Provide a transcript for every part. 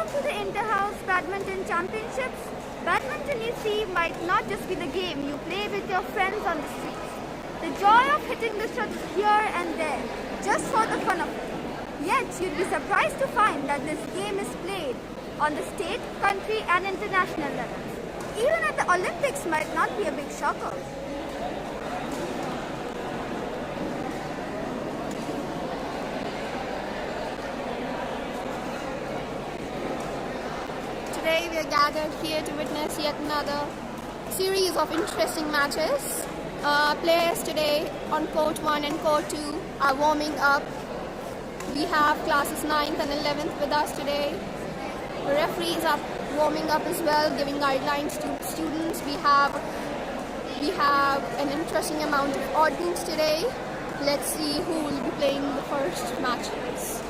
to the Inter-House Badminton Championships, badminton you see might not just be the game you play with your friends on the streets. The joy of hitting the shuttle here and there, just for the fun of it. Yet you'd be surprised to find that this game is played on the state, country and international levels. Even at the Olympics might not be a big shocker. Today we are gathered here to witness yet another series of interesting matches. Players today on court 1 and court 2 are warming up. We have classes 9th and 11th with us today. The referees are warming up as well, giving guidelines to students. We have an interesting amount of audience today. Let's see who will be playing the first matches.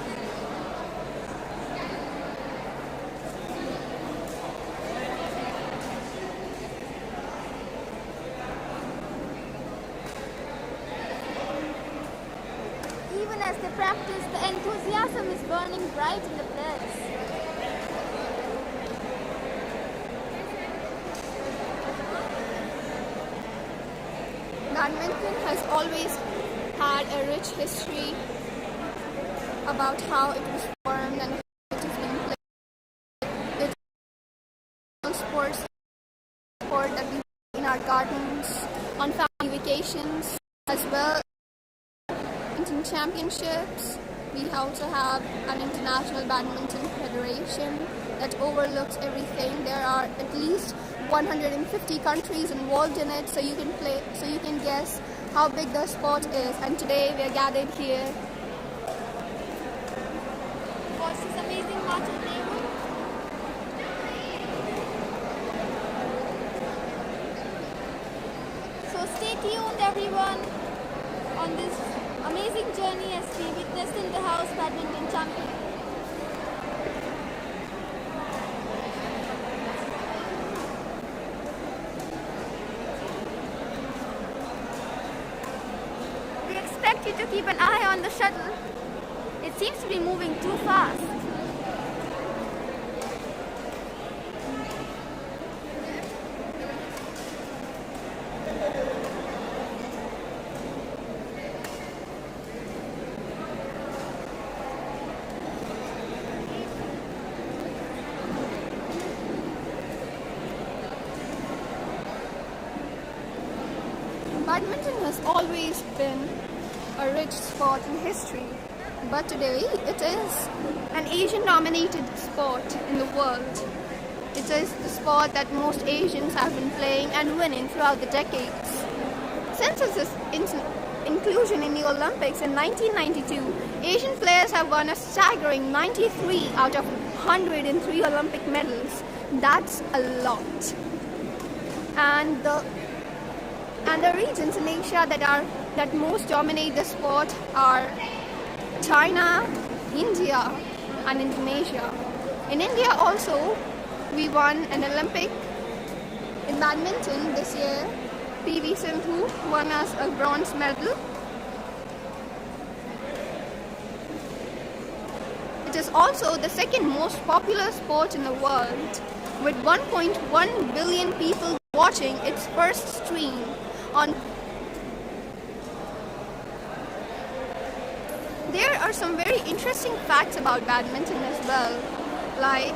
Even as they practice, the enthusiasm is burning bright in the players. Badminton has always had a rich history about how it was formed and it has been played. It's a sport that we play in our gardens, on family vacations as well. Championships. We also have an international badminton federation that overlooks everything. There are at least 150 countries involved in it, so you can guess how big the sport is. And today we are gathered here. Watch this amazing match of David. So stay tuned everyone on this amazing journey as we witnessed in the House Badminton Champion. We expect you to keep an eye on the shuttle. It seems to be moving too fast. Badminton has always been a rich sport in history, but today it is an Asian-dominated sport in the world. It is the sport that most Asians have been playing and winning throughout the decades. Since its inclusion in the Olympics in 1992, Asian players have won a staggering 93 out of 103 Olympic medals. That's a lot. And the regions in Asia that most dominate the sport are China, India and Indonesia. In India also, we won an Olympic in badminton this year. PV Sindhu won us a bronze medal. It is also the second most popular sport in the world, with 1.1 billion people watching its first stream on. There are some very interesting facts about badminton as well, like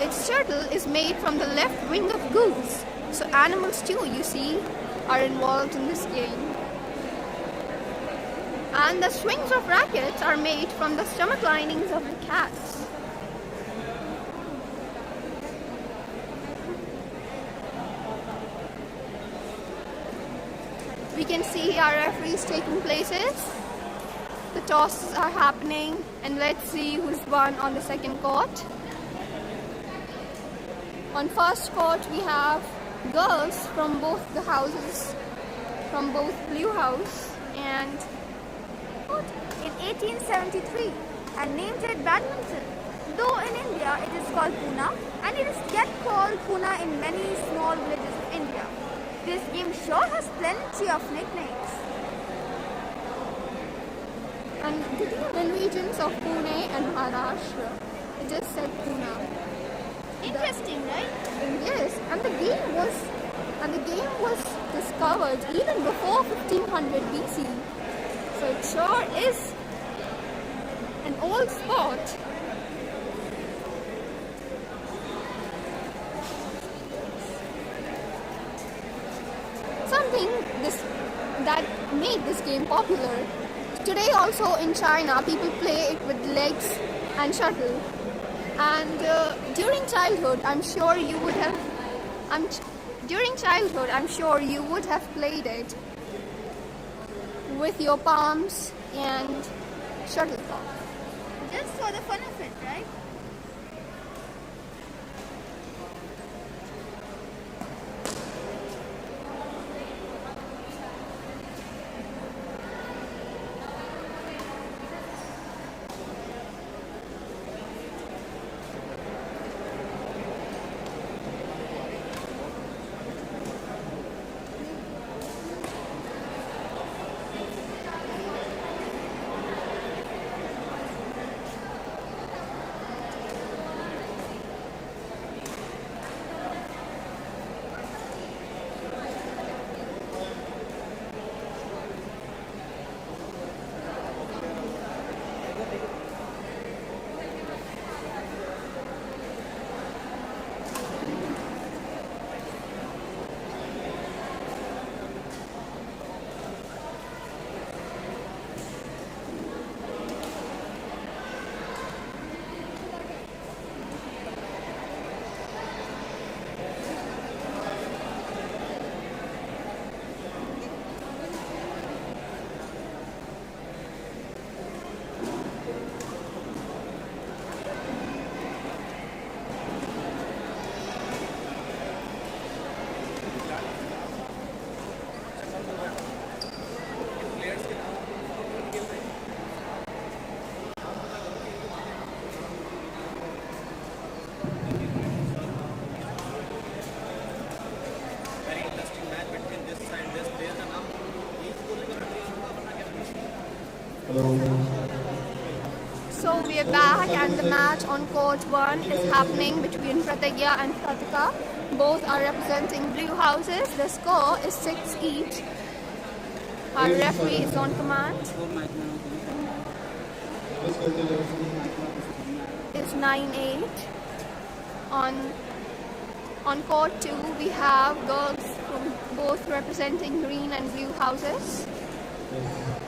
its shuttle is made from the left wing of goose, so animals too, you see, are involved in this game. And the swings of rackets are made from the stomach linings of the cats. We can see our referees taking places. The tosses are happening, and let's see who's won on the second court. On first court we have girls from both the houses, from both Blue House and in 1873 and named it badminton. Though in India it is called Pune and it is yet called Pune in many small villages of India. This game sure has plenty of nicknames. And the regions of Pune and Maharashtra. just said Pune. Interesting, right? Yes, and the game was discovered even before 1500 BC. So it sure is an old sport. Something that made this game popular. Today also in China, people play it with legs and shuttle. And during childhood, I'm sure you would have played it with your palms and shuttlecock. Just for the fun of it, right? So we are back and the match on court 1 is happening between Pratigya and Pratika. Both are representing blue houses. The score is 6 each. Our referee is on command. It's 9-8. On court 2 we have girls from both representing green and blue houses.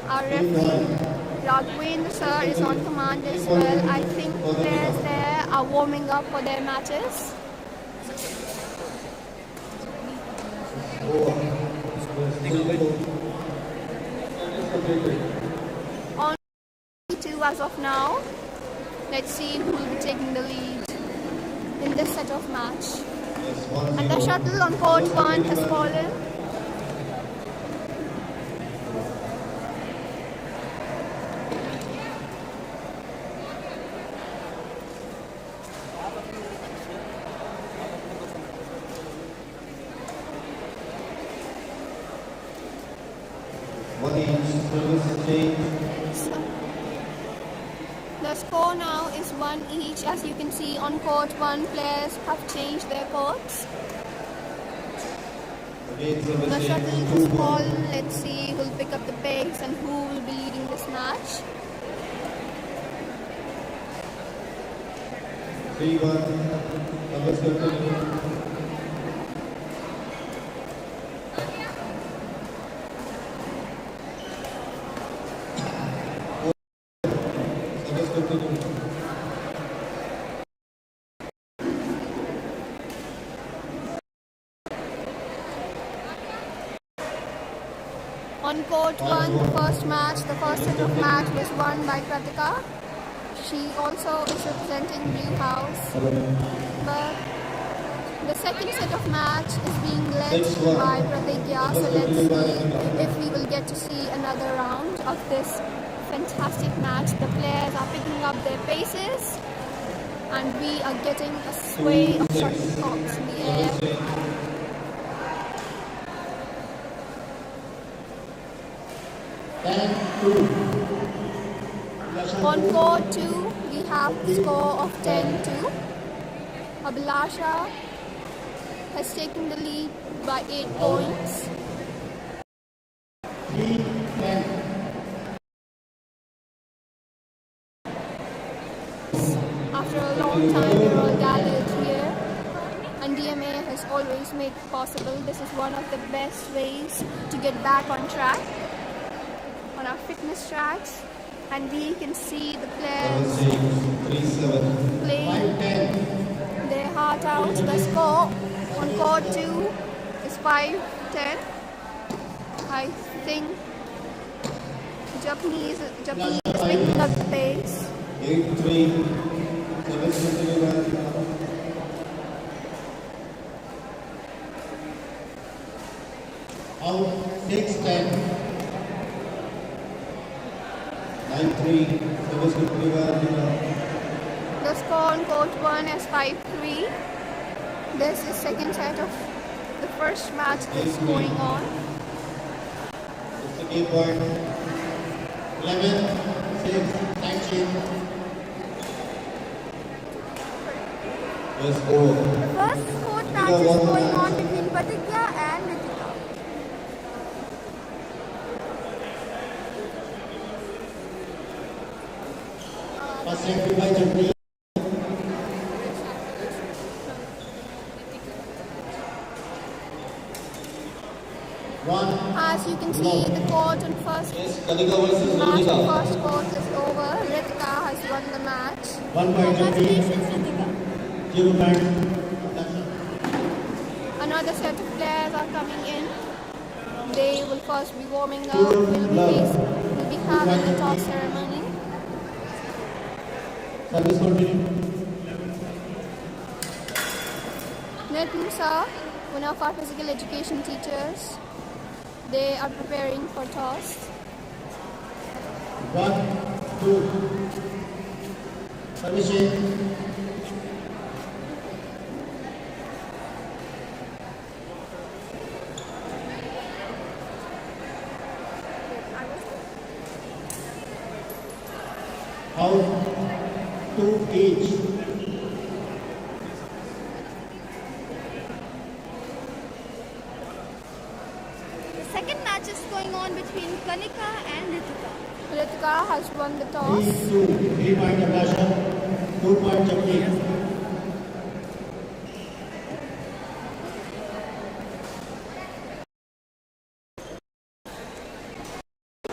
Our referee Raghavendra sir is on command as well. I think players there are warming up for their matches. On 2 as of now, let's see who will be taking the lead in this set of match. And the shuttle on court 1 has fallen. The score now is 1 each. As you can see on court 1, players have changed their courts. The shuttle has fallen. Let's see who will pick up the pace and who will be leading this match. 3-1. On court 1, the first set of match was won by Pratika. She also is representing blue house. But the second set of match is being led by Pratigya. So let's see if we will get to see another round of this fantastic match. The players are picking up their paces and we are getting a sway of shuttlecocks in the air. On court 2, we have the score of 10-2. Abhilasha has taken the lead by 8 points. After a long time, we're all gathered here, and DMA has always made it possible. This is one of the best ways to get back on track, on our fitness tracks, and we can see the players playing their heart out. The score on court 2 is 5-10. I think Japanese is picking up the pace. 8-3. Out 6-10. 9-3. The score on court 1 is 5-3. This is second set of the first match that's going on. It's the game point. 11-6. 19. Let's go. The first court match is going on between Pratigya and Ritika. First set by Japanese. As you can see, the court on first Kanika versus match Ritika. on first court is over. Ritika has won the match. 1 point Japanese. Congratulations, Ritika. 0 point. Another set of players are coming in. They will first be warming up. We'll be having the toss ceremony. Service continue. Net Musa, one of our physical education teachers, they are preparing for toss. 1, 2. Service. Out 2 each. The second match is going on between Kanika and Ritika. Ritika has won the toss. 3-2. 3 point Abhilasha. 2 point Japanese.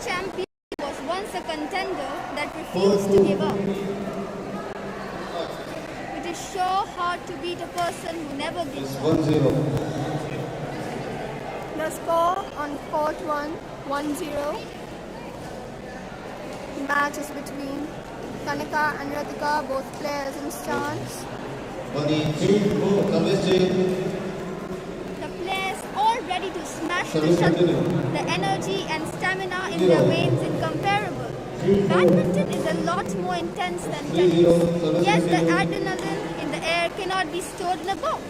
Champion was once a contender that refused to give up. It is sure hard to beat a person who never gives It's up. 1-0. The score on court 1, 1-0. The match is between Kanika and Ritika, both players in stance. 1-3. Service change. The players all ready to smash the Service shuttle. continue. The energy and stamina in their veins incomparable. Badminton is a lot more intense than 3-0. tennis. Service Yes, the continue. adrenaline in the air cannot be stored in a box.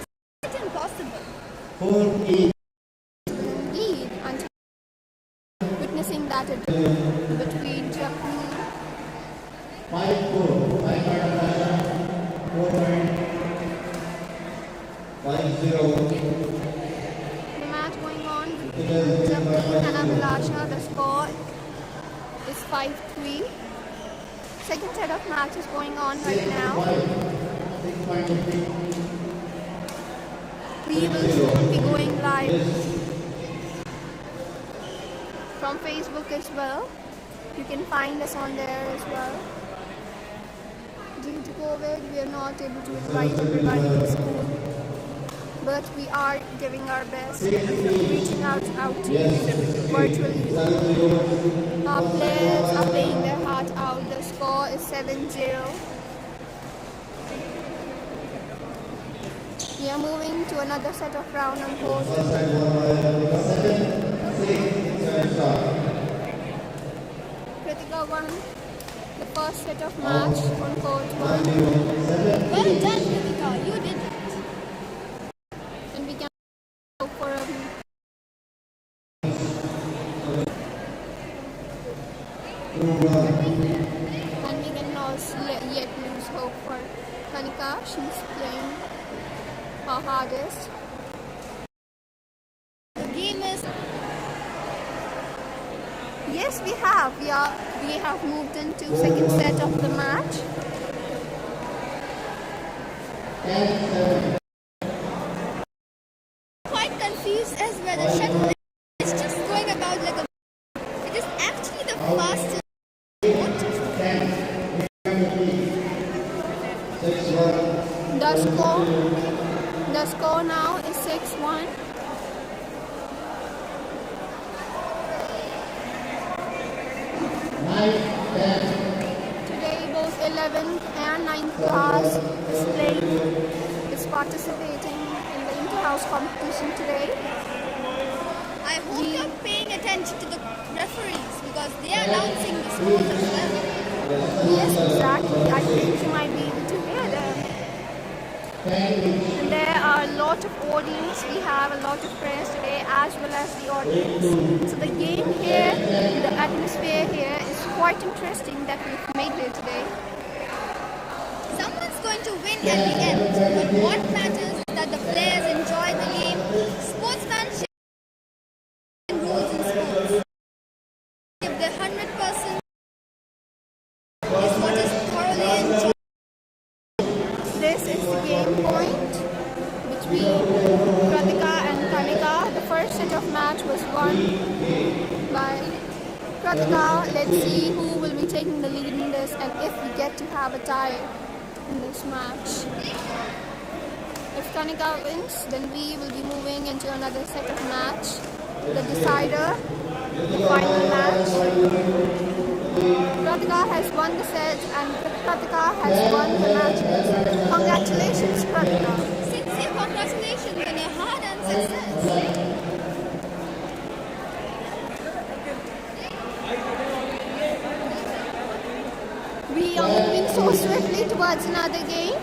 It's impossible. 4 each. Indeed, and witnessing that adrenaline between Japanese 5-4. 5 point Abhilasha. 4 point. 5-0. the match going on between Japanese and Abhilasha. The score is 5-3. Second set of match is going on right now. 6 point Japanese. We will soon be going live from Facebook as well. You can find us on there as well. Due to COVID, we are not able to invite everybody to school, but we are giving our best, reaching out to you virtually. Our players are playing their heart out. The score is 7-0. We are moving to another set of round on court. Kritika won the first set of match on court 1. Well done, Ritika. You did it. And we can go for a and we can also yet lose She's playing her hardest. The game is... Yes, we have. We have moved into second set of the match. Quite confused as well. The shuttle is just going about like a... It is actually the fastest sport. The score now is 6-1. Today both 11th and 9th class is participating in the inter-house competition today. I hope you're paying attention to the referees because they are announcing the scores as well. Yes, exactly. I think you might be able to hear them. And there are a lot of audience. We have a lot of press today as well as the audience. So the game here, the atmosphere here is quite interesting that we've made here today. Someone's going to win at the end, but what matters is that the players enjoy the game. Sportsmanship and rules in sports. If the 100% is what is thoroughly enjoyed. This is the game point between Kratika and Kanika. The first set of match was won by Kratika. Let's see who will be taking the lead in this and if we get to have a tie in this match. If Kanika wins, then we will be moving into another set of match. The decider, the final match. Kratika has won the set and Kratika has won the matches. Congratulations, Kratika. Sincere congratulations on your hard-earned success. We are moving so swiftly towards another game.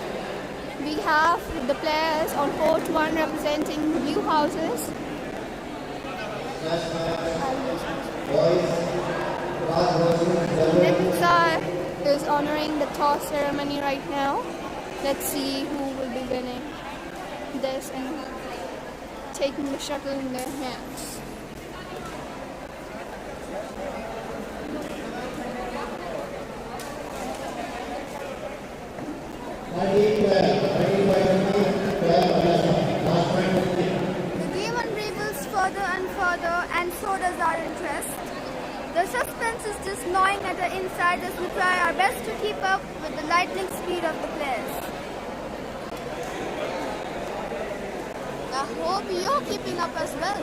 We have the players on court 1 representing the blue houses. Nitsa is honoring the toss ceremony right now. Let's see who will be winning this and taking the shuttle in their hands. The game unravels further and further, and so does our interest. The suspense is just gnawing at the inside as we try our best to keep up with the lightning speed of the players. I hope you're keeping up as well.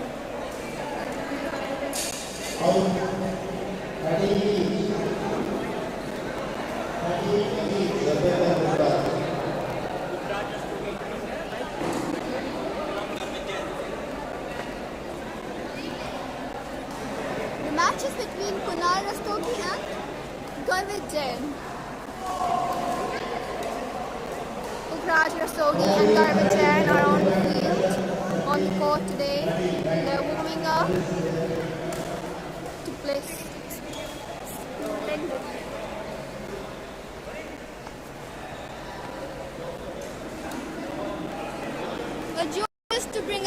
The match is between Kunal Rastogi and Badminton. Ukraj Rastogi and Badminton are on the field, on the court today. They're warming up to play splendid. a joy is to bring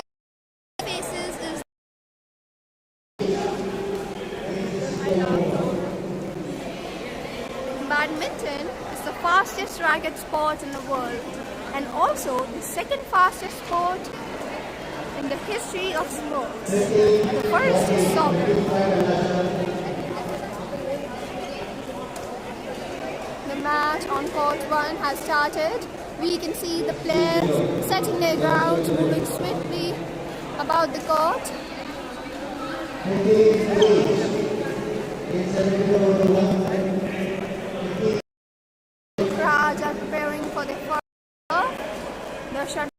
faces is Badminton is the fastest racket sport in the world and also the second fastest sport in the history of sports. The first is soccer. The match on court 1 has started. We can see the players setting their ground, moving swiftly about the court. Crowds are preparing for the first. The shot in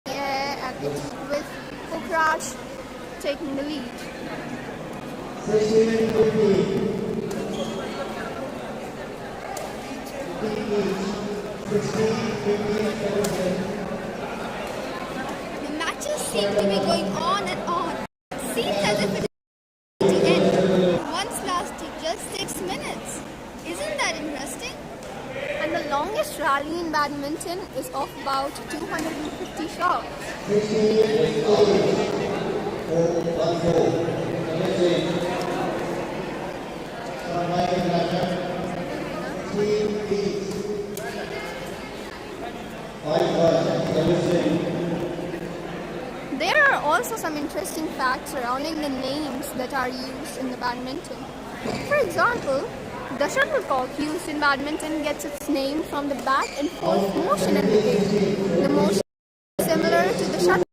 the air and it's with Ukraj taking the lead. the matches seem to be going on and on. Seems as if it is the end. Once lasting just 6 minutes. Isn't that interesting? And the longest rally in badminton badminton is of about 250 shots. There are also some interesting facts surrounding the names that are used in the badminton. For example, the shuttlecock used in badminton gets its name from the back and forth motion in the game. The motion is similar to the shuttle.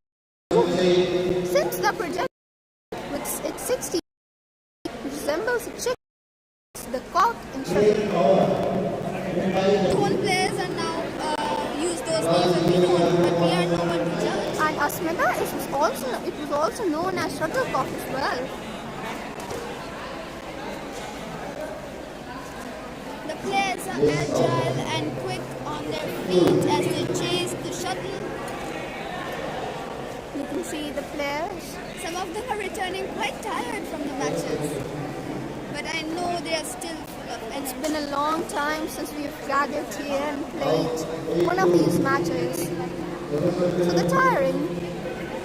Since the projectile with its 60 resembles a chick, the cock in shuttle. All players are now use those names and we don't, but we are no one to judge. And Asmita was also known as shuttlecock as well. The players are agile and quick on their feet as they chase the shuttle. You can see the players. Some of them are returning quite tired from the matches, but I know they are still full of It's energy. been a long time since we've gathered here and played one of these matches. So the tiring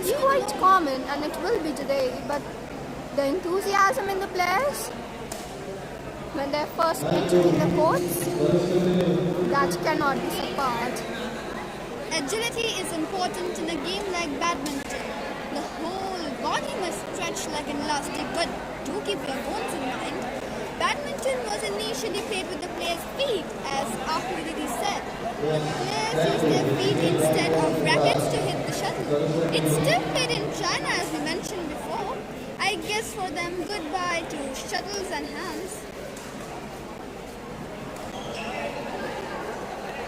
is quite common and it will be today, but the enthusiasm in the players when they're first entering the courts, that cannot be surpassed. Agility is important in a game like badminton. The whole body must stretch like an elastic, but do keep your bones in mind. Badminton was initially played with the player's feet, as Akriti said. The players use their feet instead of rackets to hit the shuttle. It's still played in China, as we mentioned before. I guess for them, goodbye to shuttles and hands.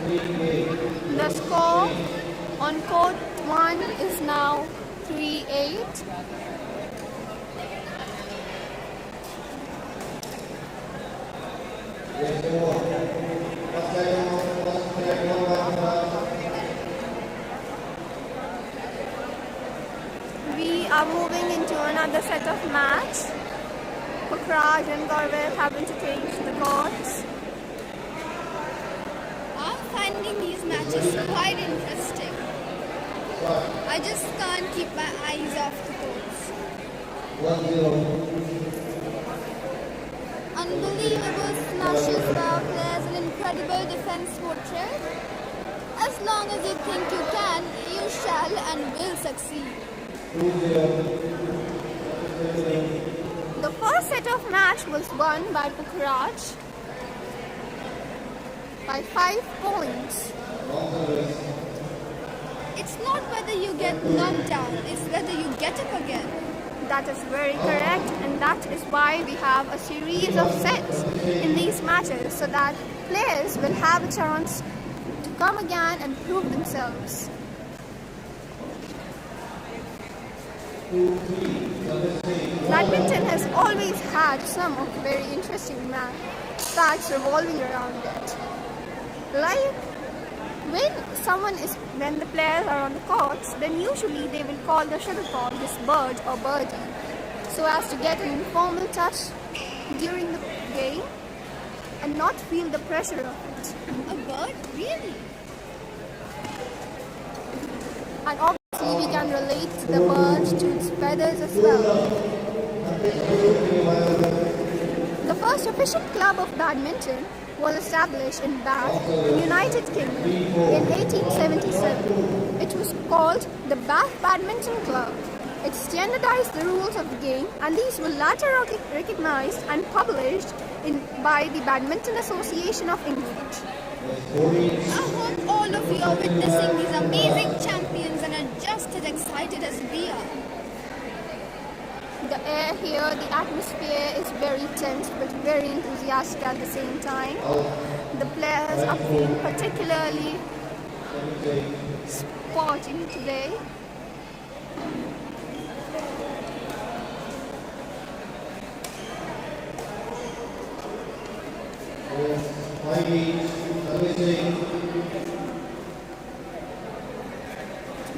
The score on court 1 is now 3-8. We are moving into another set of match. Pukhraj and Garvet have interchanged the courts. I'm finding these matches quite interesting. I just can't keep my eyes off the courts. Unbelievable smashes by our players, an incredible defense portrait. As long as you think you can, you shall and will succeed. The first set of match was won by Pukhraj by 5 points. It's not whether you get knocked down, it's whether you get up again. That is very correct, and that is why we have a series of sets in these matches so that players will have a chance to come again and prove themselves. Badminton has always had some of the very interesting facts revolving around it. Like when the players are on the courts, then usually they will call the shuttlecock this bird or birdie, so as to get an informal touch during the game and not feel the pressure of it. A bird? Really? And obviously we can relate the bird to its feathers as well. The first official club of badminton was established in Bath, United Kingdom in 1877. It was called the Bath Badminton Club. It standardized the rules of the game, and these were later recognized and published by the Badminton Association of England. I hope all of you are witnessing these amazing champions and are just as excited as we are. The air here, the atmosphere is very tense but very enthusiastic at the same time. The players are feeling particularly sporty today.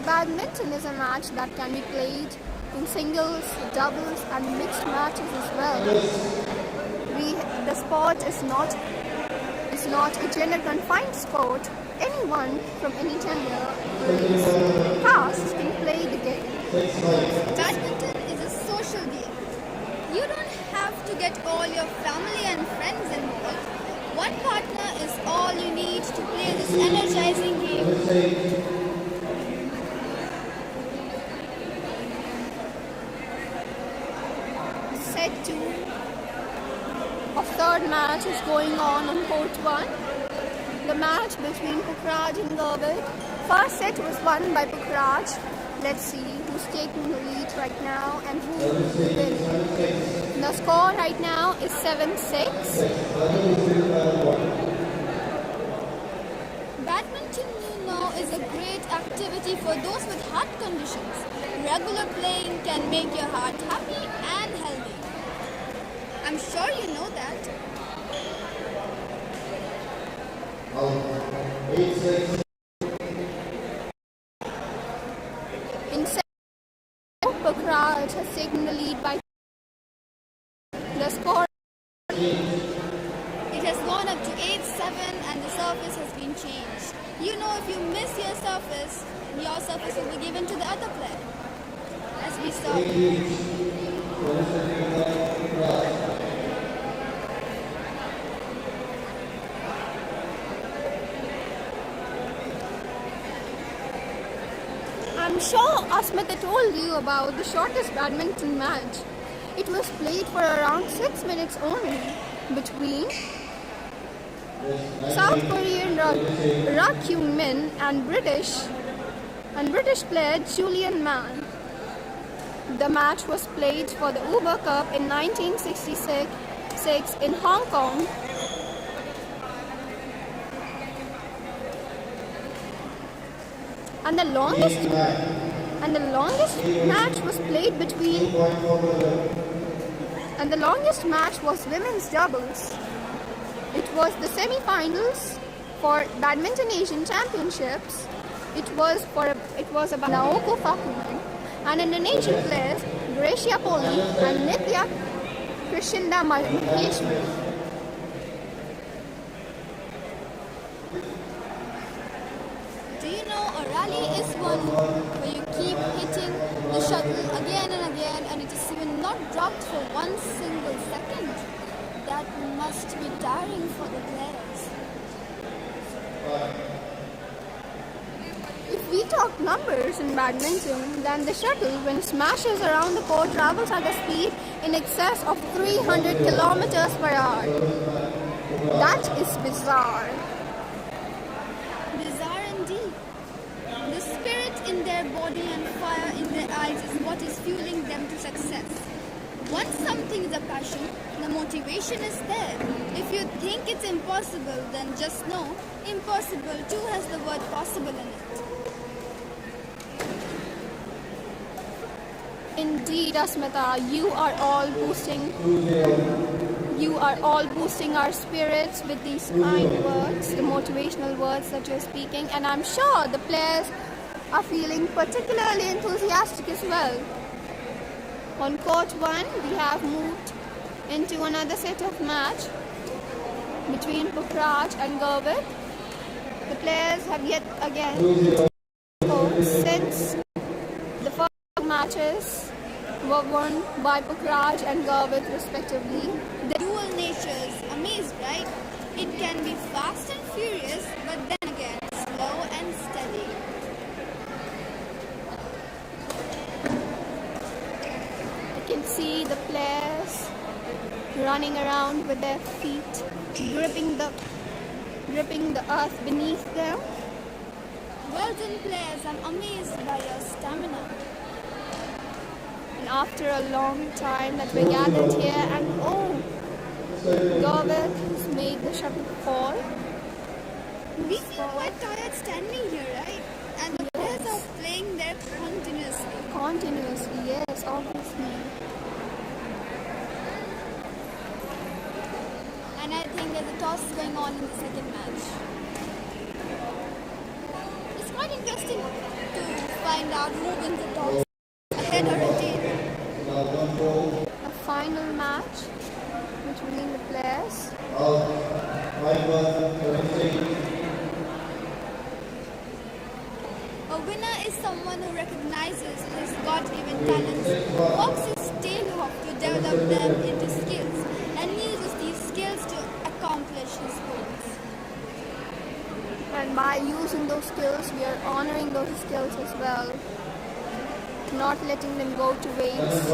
Badminton is a match that can be played in singles, doubles and mixed matches as well. The sport is not a gender confined sport. anyone from any gender, race, caste can play the game. Badminton is a social game. You don't have to get all your family and friends involved. One partner is all you need to play this energizing game. Set 2 of third match is going on court 1. The match between Pukhraj and Gurvit. First set was won by Pukhraj. Let's see who's taking the lead right now and who will win. The score right now is 7-6. Badminton, you know, is a great activity for those with heart conditions. Regular playing can make your heart happy and healthy. I'm sure you know that. In set 2, Pukhraj has taken the lead by the score. It has gone up to 8-7 and the service has been changed. You know, if you miss your service will be given to the other player. As we saw. I'm sure Asmita told you about the shortest badminton match. It was played for around 6 minutes only between South Korean Rak Hyun Min and British player Julian Mann. The match was played for the Uber Cup in 1966 in Hong Kong. And the longest match was played between and the longest match was women's doubles. It was the semi-finals for Badminton Asian Championships. It was about Naoko Fakuman and Indonesian players Gracia Poli and Nitya Krishinda Maheshwari. Do you know a rally is one where you keep hitting the shuttle again and again and it is even not dropped for 1 single second? That must be tiring for the players. If we talk numbers in badminton, then the shuttle, when it smashes around the court, travels at a speed in excess of 300 kilometers per hour. That is bizarre. Bizarre indeed. The spirit in their body and fire in their eyes is what is fueling them to success. Once something is a passion, the motivation is there. If you think it's impossible, then just know, impossible too has the word possible in it. Indeed, Asmita, you are all boosting our spirits with these kind words, the motivational words that you're speaking, and I'm sure the players are feeling particularly enthusiastic as well. On court 1, we have moved into another set of match between Pukhraj and Gurvit. The players have yet again since the first matches were won by Pukhraj and Gurvit respectively. The dual natures, amazed, right? It can be fast and furious, but then again, slow and steady. You can see the players running around with their feet, gripping the earth beneath them. Well done, players. I'm amazed by your stamina. And after a long time that we gathered here, and Gurvit has made the shuttle fall. We feel quite tired standing here, right? And the players are playing there continuously. Continuously, yes, obviously. And I think there's a toss going on in the second match. It's quite interesting to find out who wins the toss, ahead or a tail. A final match between the players. someone who recognizes his God-given talents, works his tail off to develop them into skills, and uses these skills to accomplish his goals. And by using those skills, we are honoring those skills as well, not letting them go to waste.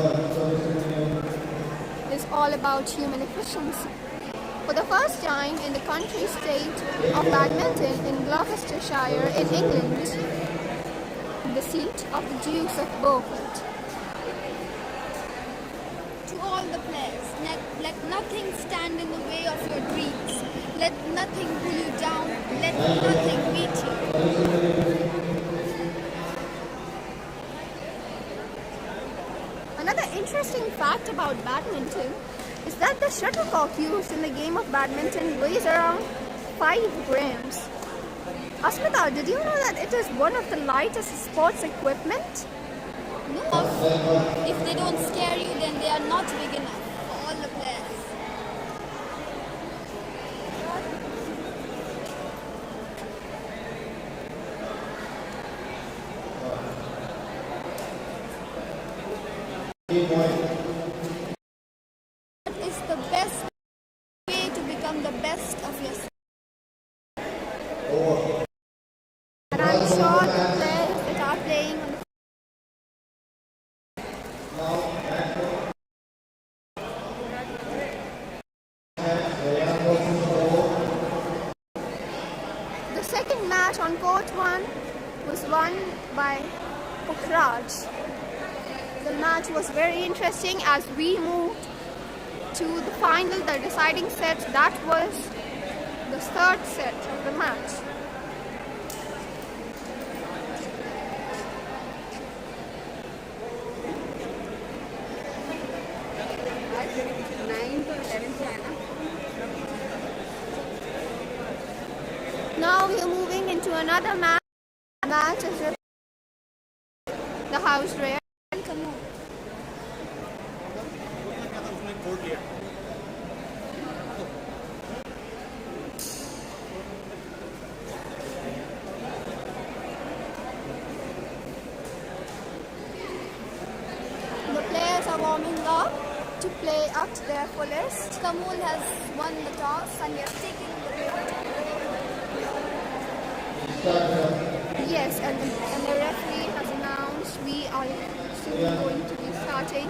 It's all about human efficiency. For the first time in the country state of Badminton in Gloucestershire in England, the seat of the Dukes of Beaufort. To all the players, let nothing stand in the way of your dreams. Let nothing pull you down. Let nothing beat you. Another interesting fact about badminton is that the shuttlecock used in the game of badminton weighs around 5 grams. Asmita, did you know that it is one of the lightest sports equipment? No, if they don't scare you, then they are not big enough for all the players. What is the best way to become the best of yourself? And I'm sure the players that are playing on the second match on court 1 was won by Pokraj. The match was very interesting as we moved to the final, the deciding set. That was the third set of the match. Now we are moving into another match. The match is the house rare. The players are warming up to play up to their fullest. Kamul has won the toss and he has taken the lead. Yes, and the referee has announced we are soon going to be starting.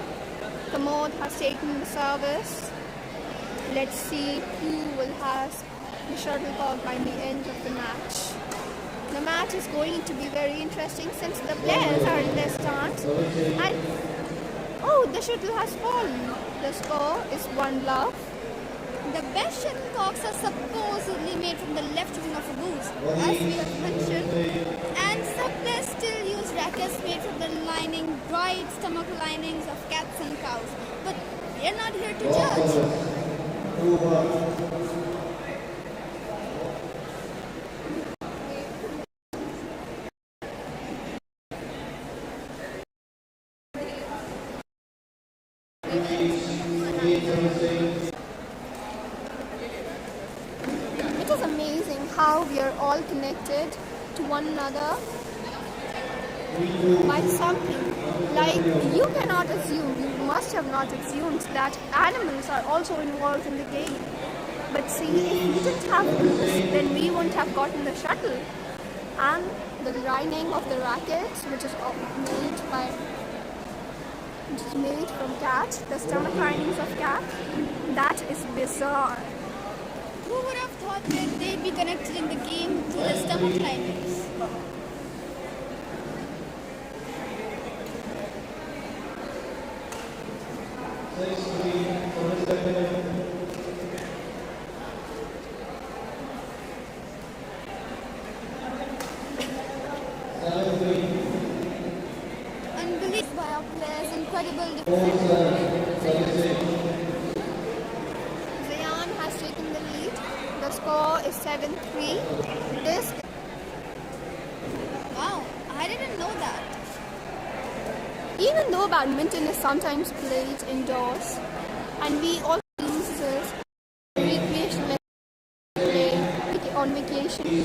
Pramod has taken the service. Let's see who will have the shuttlecock by the end of the match. The match is going to be very interesting since the players are in their stance. And oh, the shuttle has fallen. The score is 1-love. The best shuttlecocks are supposedly made from the left wing of a goose, as we have mentioned, and some players still use rackets made from the bright stomach linings of cats and cows. But we are not here to judge. It is amazing how we are all connected to one another by something. Like, you cannot assume, you must have not assumed that animals are also involved in the game. But see, if we didn't have this, then we wouldn't have gotten the shuttle. And the lining of the rackets, which is made from cat, the stomach linings of cat, that is bizarre. Who would have thought that they'd be connected in the game to the stomach linings? Unbelievable by our players, incredible defense. Zayan has taken the lead. The score is 7-3. This Wow, I didn't know that. Even though badminton is sometimes played indoors, and we also use this recreational play on vacation,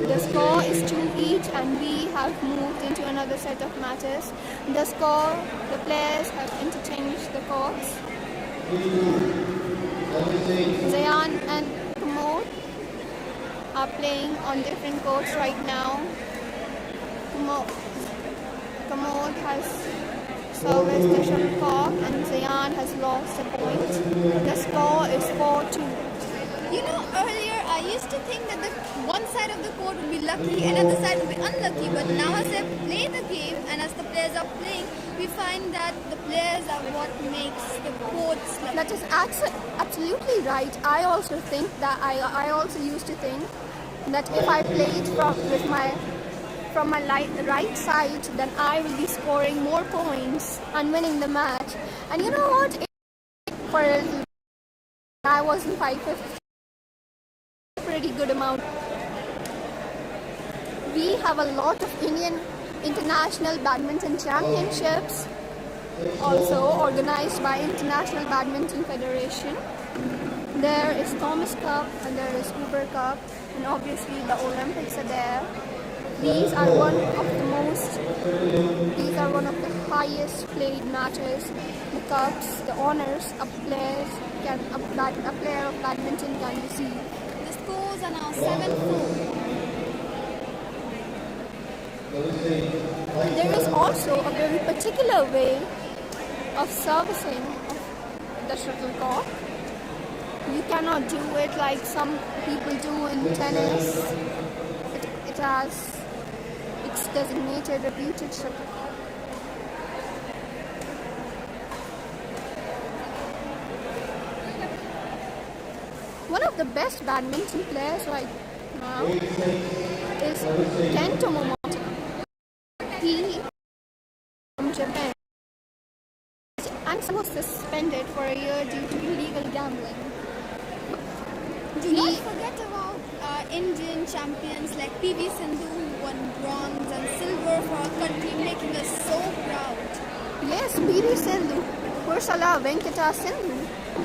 the score is 2 each, and we have moved into another another set of matches. The score, the players have interchanged the courts. Zayan and Pramod are playing on different courts right now. Pramod has serviced the shuttlecock and Zayan has lost a point. The score is 4-2. You know, earlier I used to think that the one side of the court would be lucky and other side would be unlucky. But now as I play the game and as the players are playing, we find that the players are what makes the courts lucky. That is absolutely right. I also think that I also used to think that if I played from my right side, then I will be scoring more points and winning the match. And you know what? I was in 550. Pretty good amount. We have a lot of Indian international badminton championships, also organized by International Badminton Federation. There is Thomas Cup and there is Uber Cup, and obviously the Olympics are there. These are one of the highest played matches. The cups, the honors a player of badminton can receive. The scores are now 7-4. There is also a very particular way of servicing the shuttlecock. You cannot do it like some people do in tennis. It has its designated reputed shuttlecock. One of the best badminton players right now is Kento Momota. He from Japan and was suspended for a year due to illegal gambling. Do not forget about our Indian champions like PV Sindhu, who won bronze and silver for our country, making us so proud. Yes, PV Sindhu, Kursala Venkata Sindhu.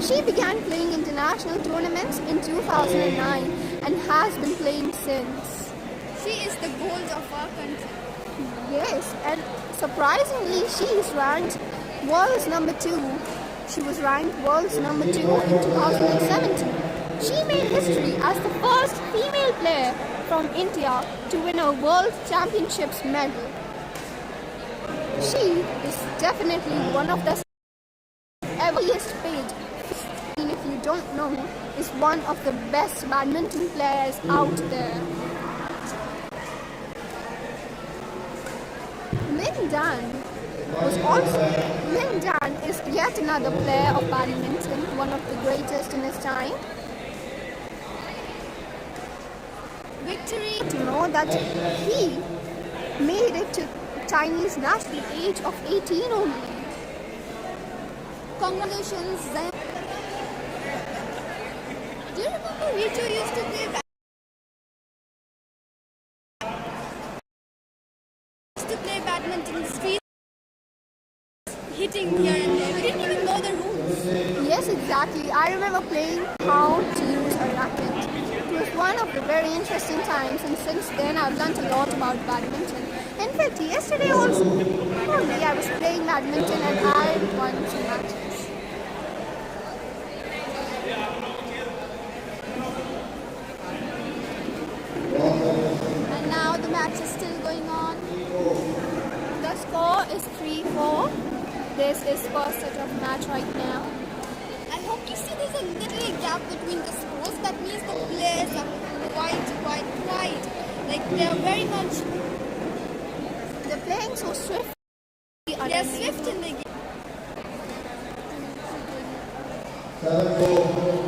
She began playing international tournaments in 2009 and has been playing since. She is the gold of our country. Yes, and surprisingly, she is ranked world's number 2. She was ranked world's number 2 in 2017. She made history as the first female player from India to win a World Championships medal. She is definitely one of the highest paid. If you don't know, is one of the best badminton players out there. Lin Dan is yet another player of badminton, one of the greatest in his time. Victory to know that he made it to Chinese national age of 18 only. Congratulations, Zayan. Do you remember Ritu used to play badminton street, hitting here and there? We didn't even know the rules. Yes, exactly. I remember playing how to use a racket. It was one of the very interesting times, and since then I've learned a lot about badminton. In fact, yesterday also, only I was playing badminton and I won 2 matches. And now the match is still going on. The score is 3-4. This is first set of match right now. I hope you see there's a little gap between the scores. That means the players are quite. Like they're very much. They're playing so swift. They're swift in the game. 7-4.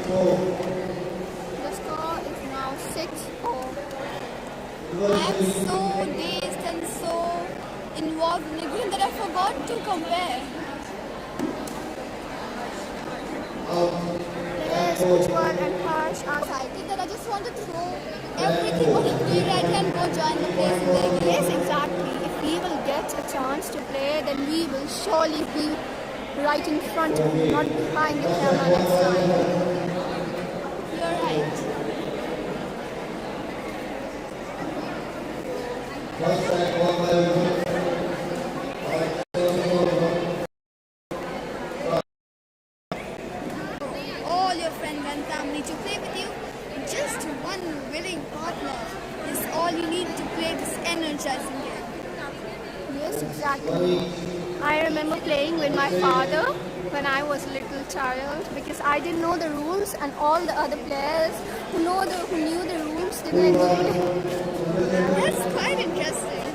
The score is now 6-4. I'm so dazed and so involved in the game that I forgot to compare. Players Ujjwal and Harsh are Excited that I just want to throw everything on the right and go join the place in the game. Yes, exactly. If we will get a chance to play, then we will surely be right in front of you, not behind the camera next time. You're right. All your friends and family to play with you. Just one willing partner is all you need to play this energizing game. Yes, exactly. I remember playing with my father when I was a little child because I didn't know the rules and all the other players who knew the rules didn't agree. That's quite interesting.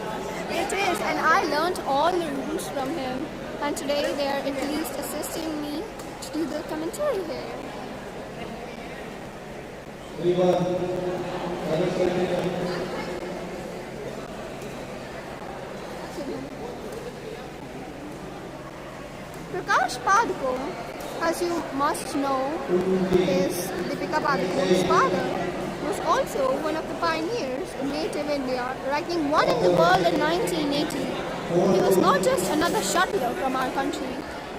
It is, and I learned all the rules from him. And today they are at least assisting me to do the commentary here. Prakash Padukone, as you must know, is Deepika Padukone's father, was also one of the pioneers in native India, ranking one in the world in 1980. He was not just another shuttler from our country.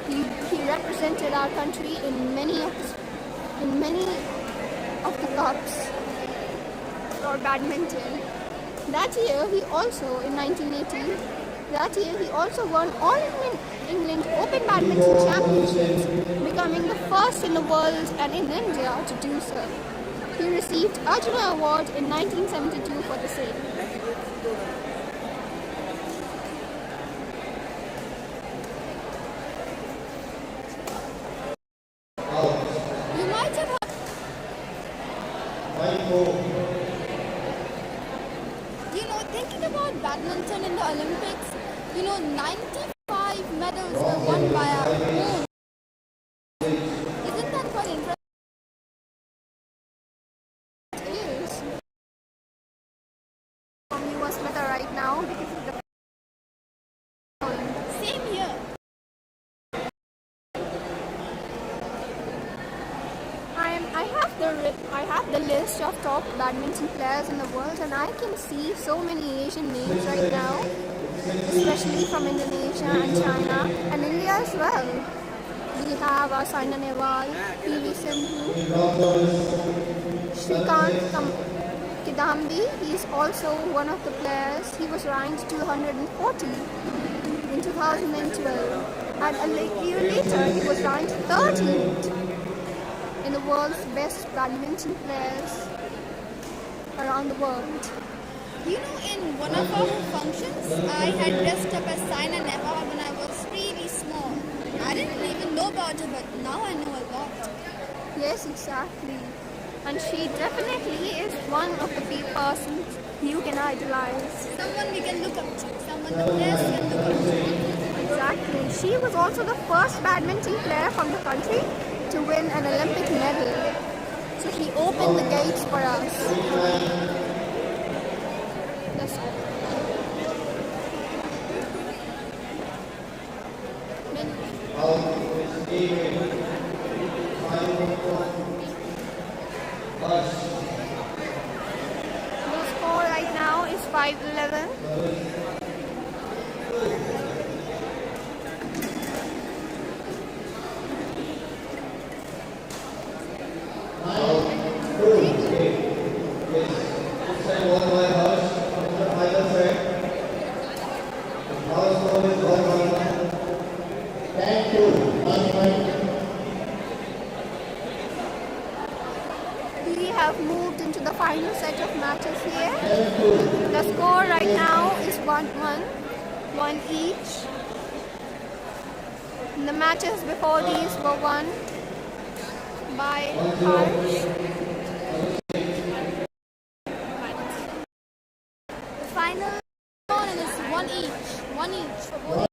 He represented our country in many of the cups for badminton. That year, he also won all England Open Badminton Championships, becoming the first in the world and in India to do so. He received Arjuna Award in 1972 for the same. You might have heard, thinking about badminton in the Olympics, 95 medals were won by our own. Isn't that quite interesting? It is. From US Meta right now because of the Same here. I have the list of top badminton players in the world, and I can see so many Asian names right now, especially from Indonesia and China and India as well. We have Saina Nehwal, PV Sindhu, Shrikant Kidambi. He is also one of the players. He was ranked 240 in 2012, and a year later he was ranked 13th in the world's best badminton players around the world. In one of our functions, I had dressed up as Saina Nehwal when I was really small. I didn't even know about her, but now I know a lot. Yes, exactly. And she definitely is one of the persons you can idolize. Someone we can look up to, someone the players can look up to. Exactly. She was also the first badminton player from the country to win an Olympic medal. So she opened the gates for us. Let's go. The score right now is 5-11. We have moved into the final set of matches here. The score right now is 1-1, one each. The matches before these were won by Harsh. The final one is one each for both.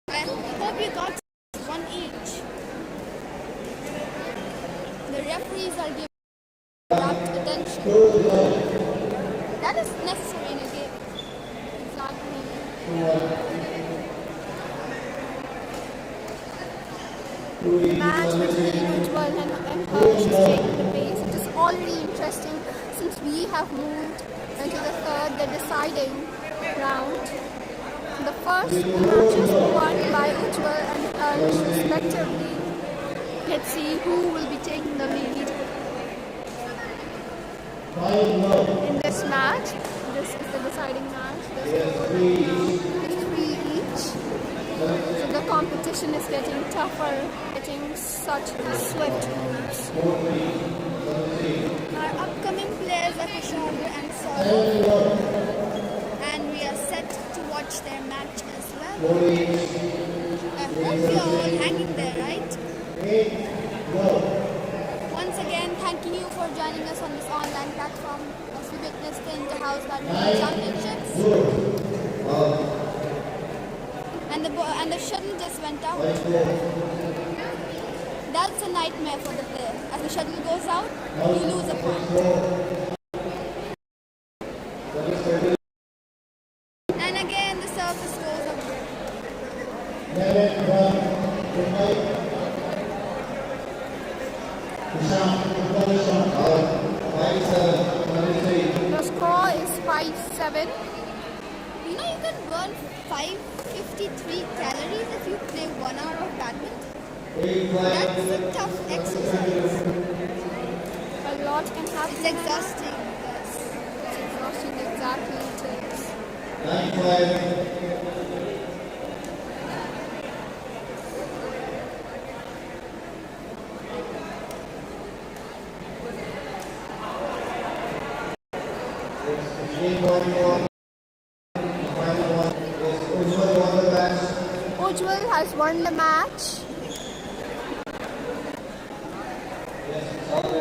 I hope you got one each. The referees are giving rapt attention. That is necessary in a game. Exactly. The match between Ujjwal and Harsh is taking the pace. It is already interesting since we have moved into the deciding round. The first matches were won by Ujjwal and Harsh respectively. Let's see who will be taking the lead. In this match, this is the deciding match. This is 3 each. So the competition is getting tougher, getting such swift moves. Our upcoming players are Kushal and Saurabh, and we are set to watch their match as well. I hope you're all hanging there, right? Once again, thanking you for joining us on this online platform as we witness the Inter-House Badminton Championships. And the shuttle just went out. That's a nightmare for the player. As the shuttle goes out, you lose a point. And again, the surface goes up. The score is 5-7. You know, you can burn 553 calories if you play 1 hour of badminton. That's a tough exercise. A lot can happen. It's exhausting. Yes. It's exhausting, exactly it is. 9-5. Ujjwal has won the match.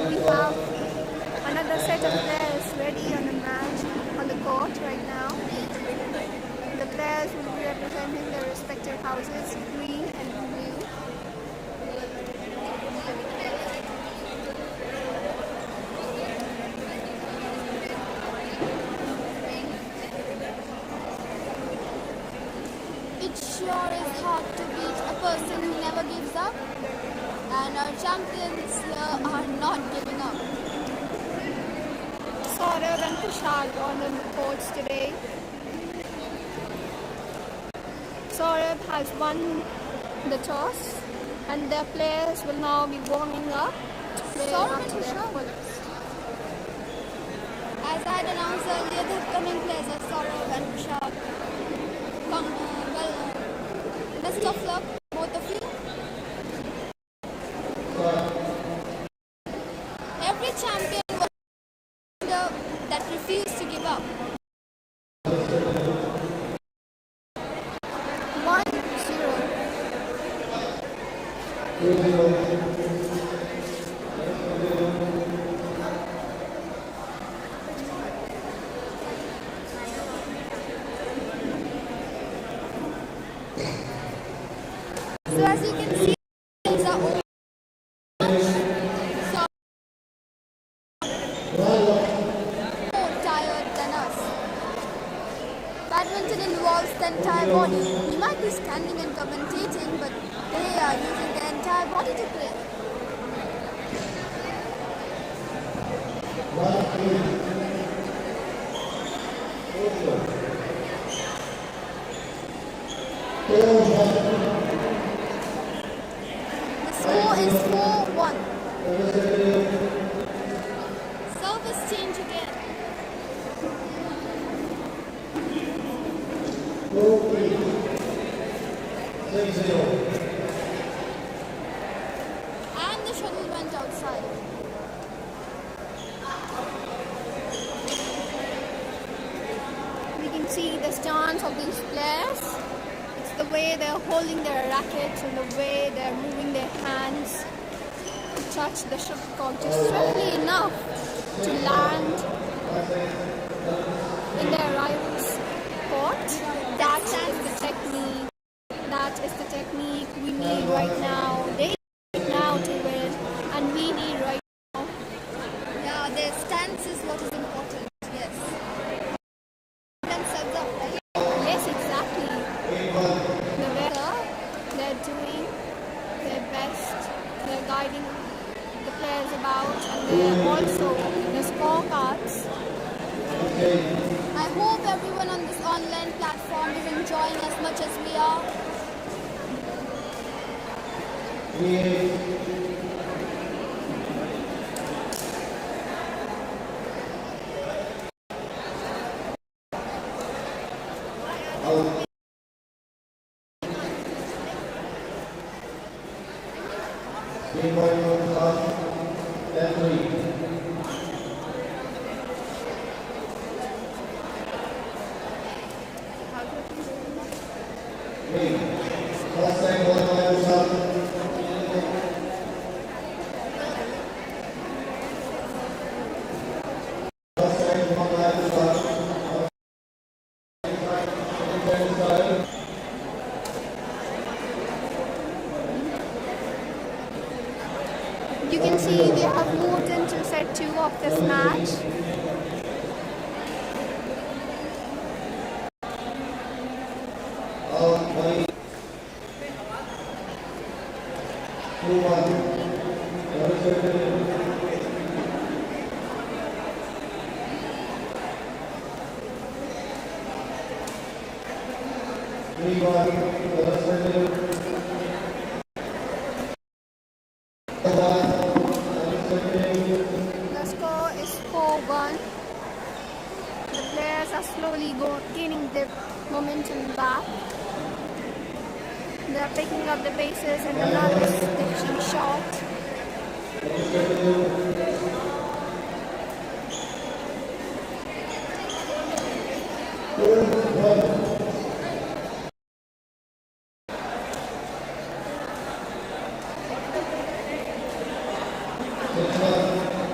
We have another set of players ready on the match on the court right now. The players will be representing their respective houses, green and blue. It sure is hard to beat a person who never gives up. And our champions here are not giving up. Saurabh and Kushal on the courts today. Saurabh has won the toss and their players will now be warming up to play Saurabh up to and their Kushal. fullest. As I had announced earlier, the upcoming players are Saurabh and Kushal. Best of luck, both of you. Every champion was a leader that refused to give up. 1-0. So as you can see, things are over. So more tired than us. Badminton involves the entire body. We might be standing and commentating, but they are using their entire body to play. The score is 4-1. Service change again. And the shuttle went outside. We can see the stance of these players. It's the way they're holding their rackets and the way they're moving their hands to touch the shuttlecock just swiftly enough to land in their rival's court. That is the technique. That is the technique we need right now. They need now to win, and we need right now. Yeah, their stance is what is important. Yes. Themselves up, right? Yes, exactly. The better they're doing their best, they're guiding the players about, and they're also the scorecards. I hope everyone on this online platform is enjoying us as much as we are. 3-8. Out. 3-point loss. 10-3. First time ball by Usal. First time ball by Usal. You can see we have moved into set 2 of this match. Out by 2-1. The score is 4-1. The players are slowly gaining their momentum back. They are picking up the paces and another stitching shot.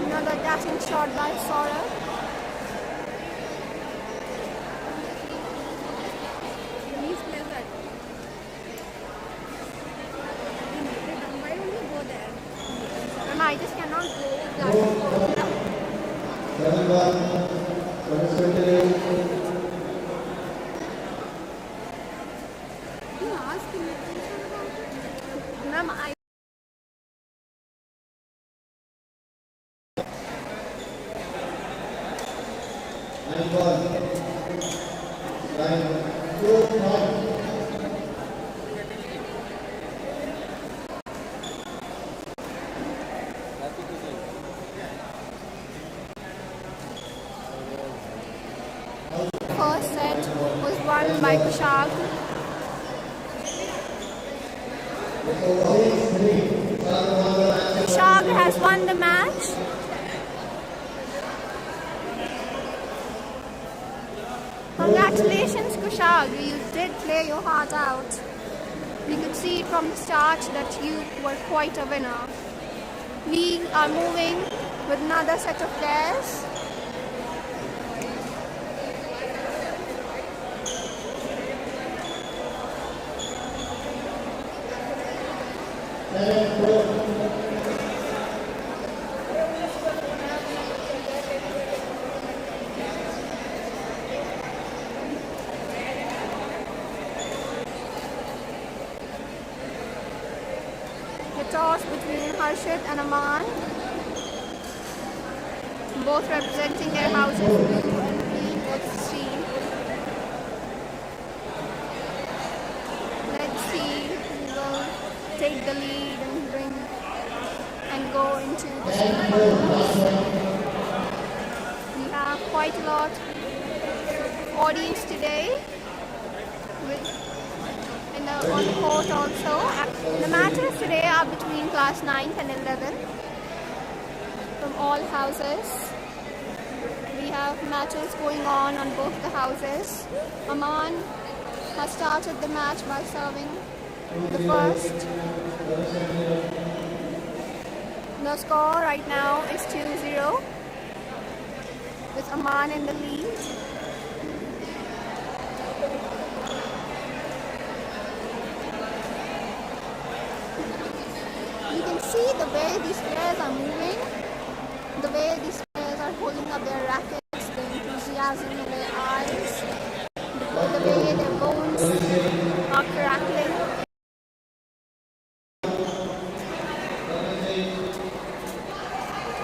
Another dashing shot by Saurabh. These players are. Why don't you go there? And I just cannot go. 7-1. You ask him about it. Ma'am, I 9-1. first set was won by Kushag. Kushag has won the match. Congratulations, Kushag. You did play your heart out. We could see from the start that you were quite a winner. We are moving with another set of players. The toss between Harshit and Aman, both representing their houses blue and green FC. Let's see who will take the lead and go into the semifinals. We have quite a lot of audience today on the court also. The matches today are between class 9th and 11th from all houses. We have matches going on both the houses. Aman has started the match by serving the first. The score right now is 2-0 with Aman in the lead. You can see the way these players are moving, the way these players are holding up their rackets, the enthusiasm in their eyes, the way their bones are crackling.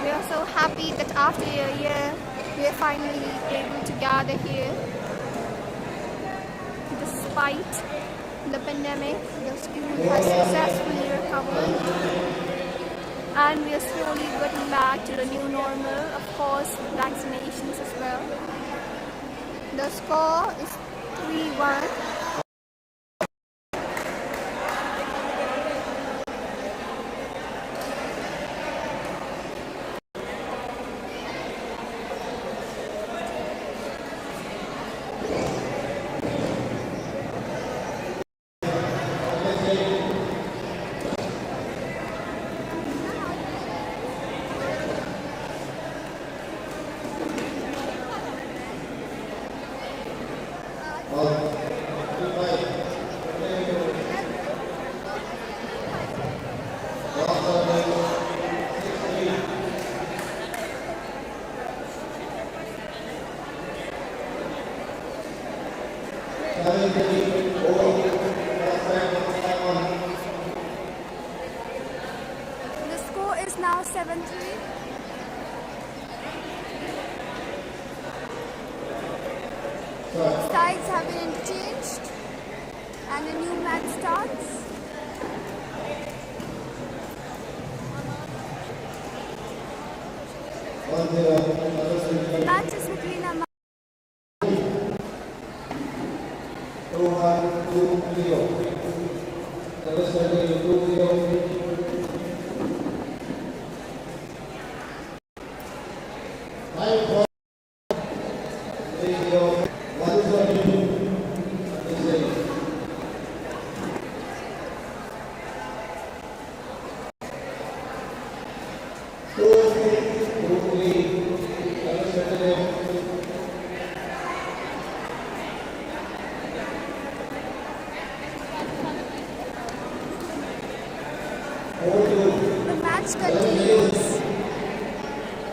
We are so happy that after a year, we are finally able to gather here. This despite the pandemic, the school has successfully recovered and we are slowly getting back to the new normal, of course, vaccinations as well. The score is 3-1. The score is now 7-3. Sides have been interchanged and a new match starts. The match is between a The match continues.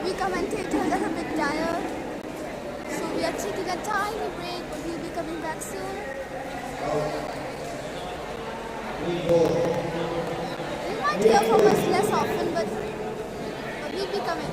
We commentators are a bit tired, so we are taking a tiny break, but we'll be coming back soon. You might hear from us less often, but we'll be coming.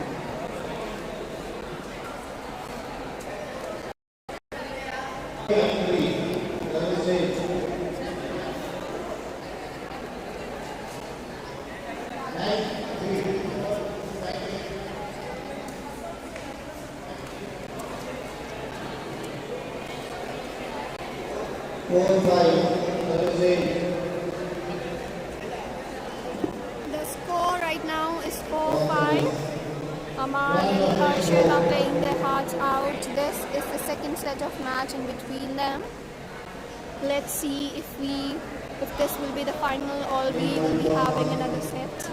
The score right now is 4-5. Aman and Harshit are playing their hearts out. This is the second set of match in between them. Let's see if this will be the final or we will be having another set.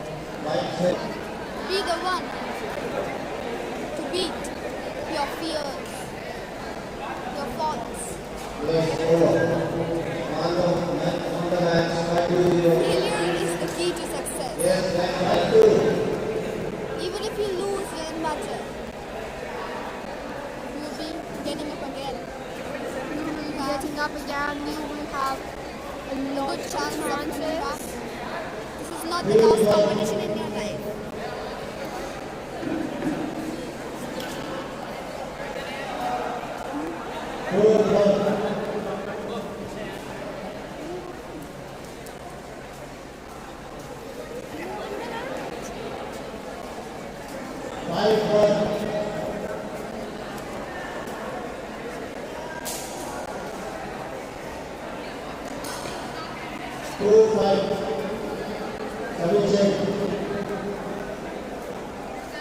Be the one to beat your fears, your faults. Failure is the key to success. Even if you lose, it doesn't matter. You will be getting up again. You will be getting up again. You will have a lot Good of chance of coming back. chances. This is not the last competition in your life.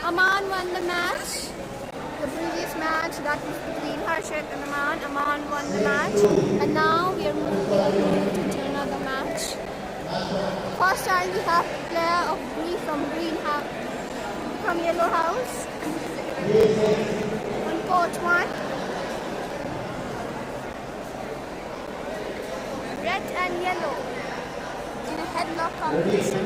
Aman won the match. The previous match that was between Harshit and Aman. Aman won the match. And now we are moved into another match. First time we have a player of from Yellow House on court 1. Red and yellow in a headlock competition.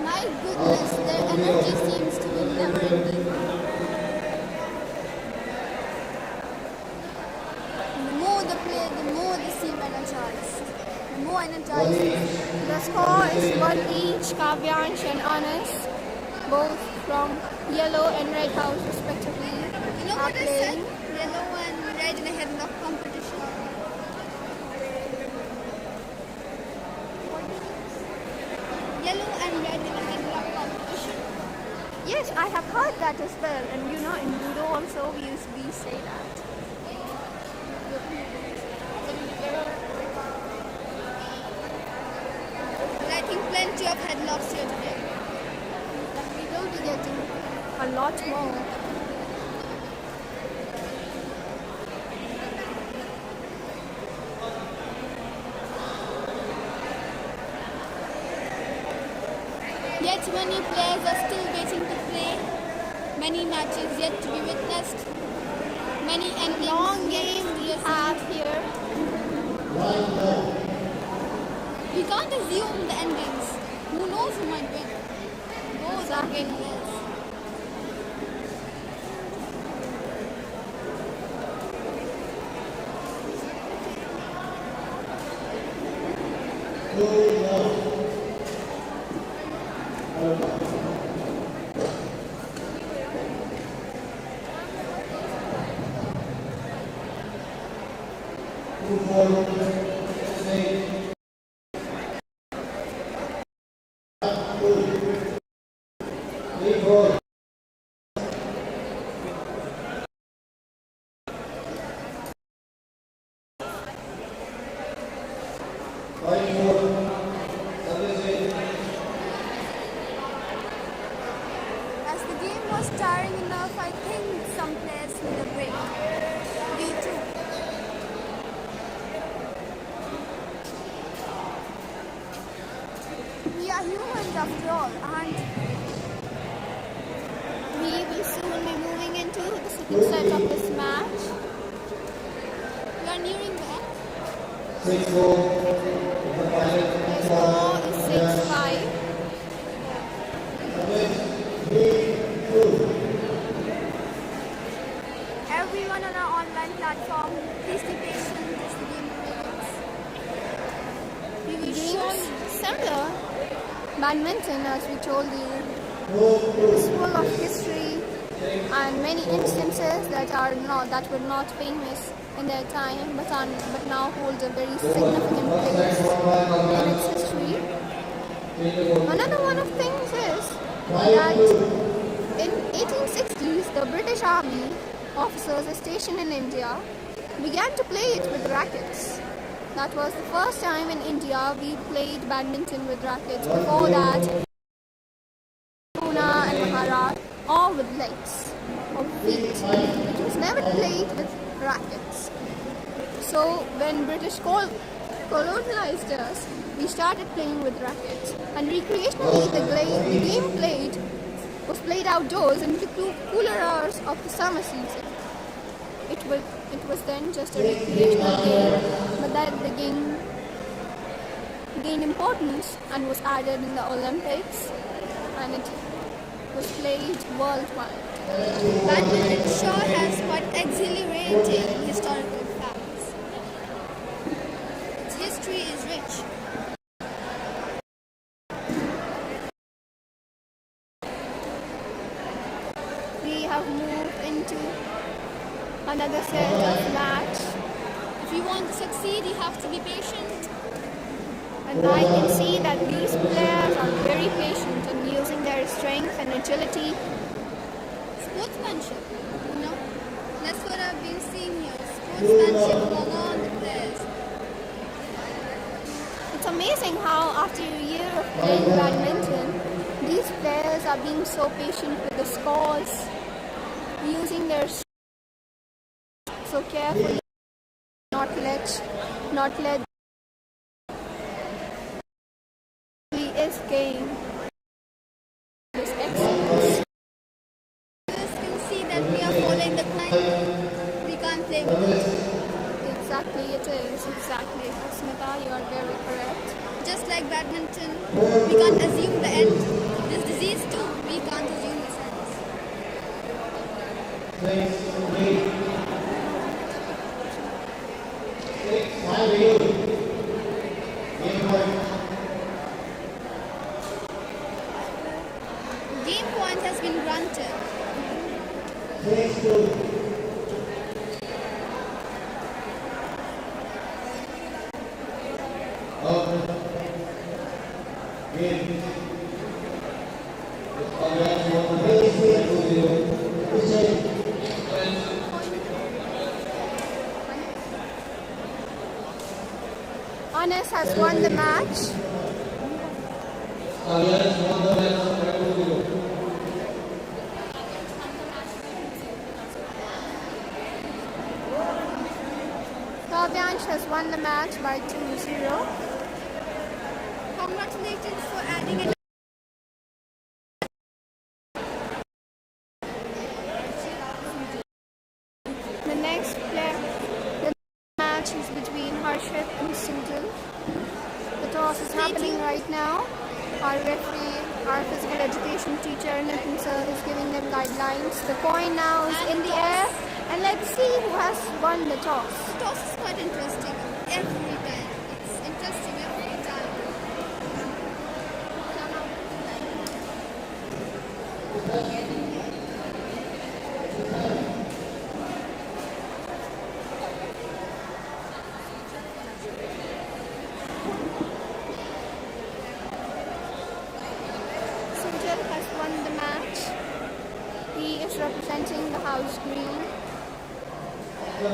My goodness, their energy seems to be never ending. The more they play, the more they seem energized. The more energized. The score is 1 each. Kavyansh and Anas both from yellow and red house respectively You know are what I said? playing. Yellow and red in a headlock competition. Yellow and red in a headlock competition. Yes, I have heard that as well, and you know in Ludo also we say that. But I think plenty of headlocks here today. We will be getting a lot more. Yet many players are still waiting to play. Many matches yet to be witnessed. Many endings Long yet game to we be seen. have here. We can't assume the endings. Who knows who might win? Those are great players. As the game was tiring enough, I think some players need a break. We too. We are humans after all, and We will soon be moving into the second set of this match. we are nearing the end. The score is 6-5. Everyone on our online platform, please be patient as the game begins. We will show Games you. similar. Badminton, as we told you, is full of history and many instances that were not famous in their time, but now hold a very significant place in its history. Another one of things is that in 1860s, the British Army officers stationed in India began to play it with rackets. That was the first time in India we played badminton with rackets. Before that, Pune and Maharashtra, all with legs or feet. It was never played with rackets. So when British colonized us, we started playing with rackets. And recreationally, the game was played outdoors in the cooler hours of the summer season. It was then just a recreational game, but then the game gained importance and was added in the Olympics, and it was played worldwide. Badminton sure has quite exhilarating historical facts. Its history is rich. We have moved into another set of match, If you want to succeed, you have to be patient. and I can see that these players are very patient in using their strength and agility. Sportsmanship, you know, that's what I've been seeing here. Sportsmanship among all the players. It's amazing how after a year of playing badminton, these players are being so patient with the scores, using their so carefully, not let is game. This excellence. You can see that we are following the climb. We can't play with it. Exactly, it is. Exactly. Smita, you are very correct. Just like badminton, we can't assume the end. This disease too, we can't assume its ends. Game Honest has won the match. Kavanch has won the match by 2-0. Congratulations for adding it. The next match is between Harshit and Sujal. The toss is happening right now. Our referee, our physical education teacher, Nitin sir, is giving them guidelines. The coin now is in the air, and let's see who has won the toss. The toss is quite interesting every time. It's interesting every time. Sujal has won the match. He is representing the house green.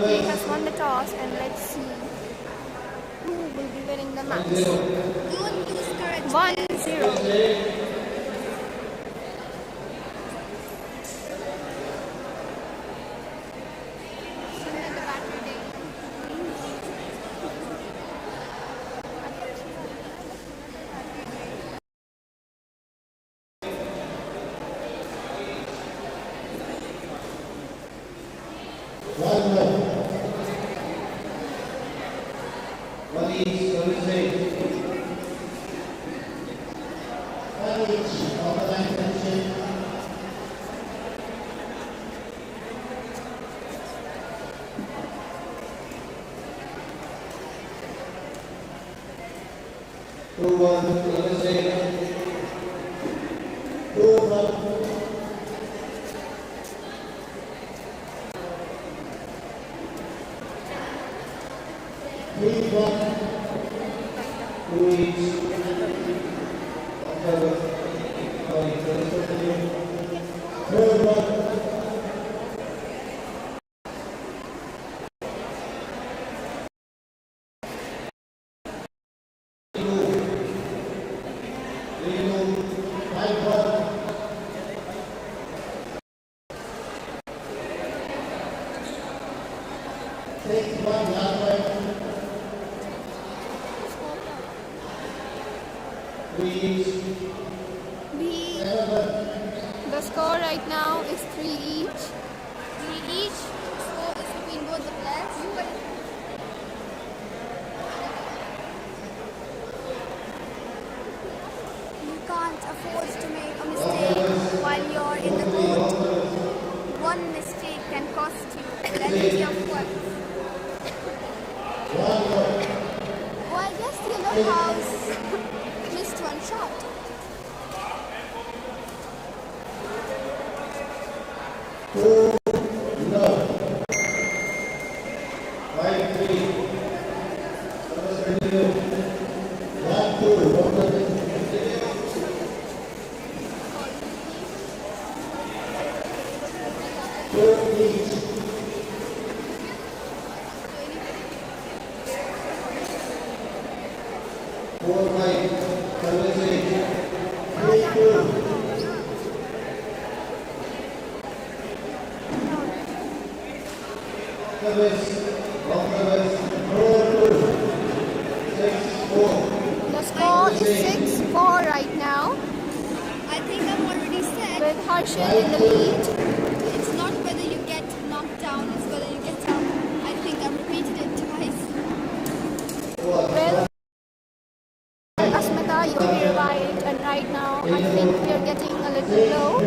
He has won the toss, and let's see who will be winning the match. Don't discourage. 1-0. One each, of the line position. Two one, two one. Three one, two each. Third one. The score right now is 3 each. 3 each. Score is between both the players. You can't afford to make a mistake while you're in the court. One mistake can cost you plenty of points. Oh, I guess the yellow house missed one shot. The score is 6-4 right now, I think I've already said with Harshit in the lead. it's not whether you get knocked down, it's whether you get up. I think I've repeated it twice. Well, Asmita, you will be revived, and right now I think we are getting a little low.